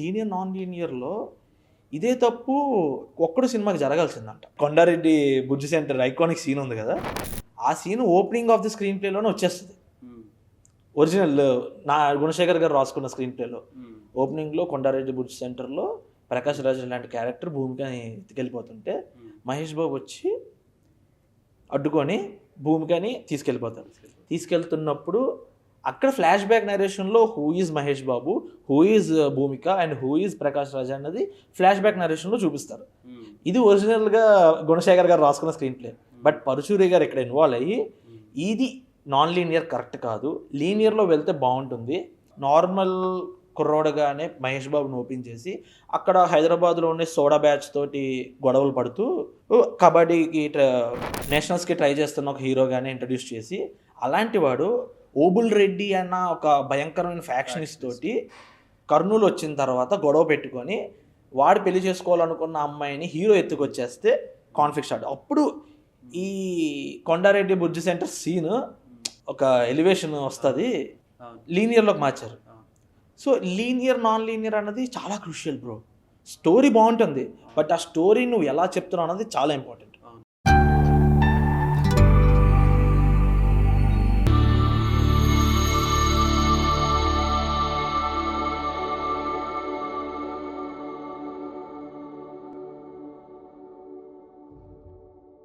Linear non లీనియర్లో ఇదే తప్పు ఒక్కడు సినిమాకి జరగాల్సిందంట. కొండారెడ్డి బుజ్జి సెంటర్ ఐకానిక్ సీన్ ఉంది కదా, ఆ సీన్ ఓపెనింగ్ ఆఫ్ ది స్క్రీన్ ప్లేలోనే వచ్చేస్తుంది. ఒరిజినల్ నా గుణశేఖర్ గారు రాసుకున్న స్క్రీన్ ప్లేలో ఓపెనింగ్లో కొండారెడ్డి బుజ్జి సెంటర్లో ప్రకాష్ రాజ్ లాంటి క్యారెక్టర్ భూమికని ఎత్తుకెళ్ళిపోతుంటే మహేష్ బాబు వచ్చి అడ్డుకొని భూమికని తీసుకెళ్ళిపోతారు. తీసుకెళ్తున్నప్పుడు అక్కడ ఫ్లాష్ బ్యాక్ నరేషన్లో who is Mahesh Babu, who is Bhumika and who is Prakash Raj అన్నది ఫ్లాష్ బ్యాక్ నరేషన్లో చూపిస్తారు. ఇది ఒరిజినల్గా గుణశేఖర్ గారు రాసుకున్న స్క్రీన్ ప్లే. బట్ పరుచూరి గారు ఇక్కడ ఇన్వాల్వ్ అయ్యి ఇది నాన్ లీనియర్ కరెక్ట్ కాదు, లీనియర్లో వెళ్తే బాగుంటుంది, నార్మల్ కుర్రోడగానే మహేష్ బాబుని ఓపెన్ చేసి అక్కడ హైదరాబాద్లో ఉండే సోడా బ్యాచ్ తోటి గొడవలు పడుతూ కబడ్డీకి నేషనల్స్కి ట్రై చేస్తున్న ఒక హీరోగానే ఇంట్రడ్యూస్ చేసి అలాంటి వాడు ఓబుల్ రెడ్డి అన్న ఒక భయంకరమైన ఫ్యాక్షనిస్ట్ తోటి కర్నూలు వచ్చిన తర్వాత గొడవ పెట్టుకొని వాడు పెళ్లి చేసుకోవాలనుకున్న అమ్మాయిని హీరో ఎత్తుకొచ్చేస్తే కాన్ఫ్లిక్ట్ స్టార్ట్. అప్పుడు ఈ కొండారెడ్డి బుజ్జి సెంటర్ సీన్ ఒక ఎలివేషన్ వస్తుంది, లీనియర్లోకి మార్చారు. సో లీనియర్ నాన్ లీనియర్ అన్నది చాలా క్రూషియల్ బ్రో. స్టోరీ బాగుంటుంది, బట్ ఆ స్టోరీ నువ్వు ఎలా చెప్తున్నావు అన్నది చాలా ఇంపార్టెంట్.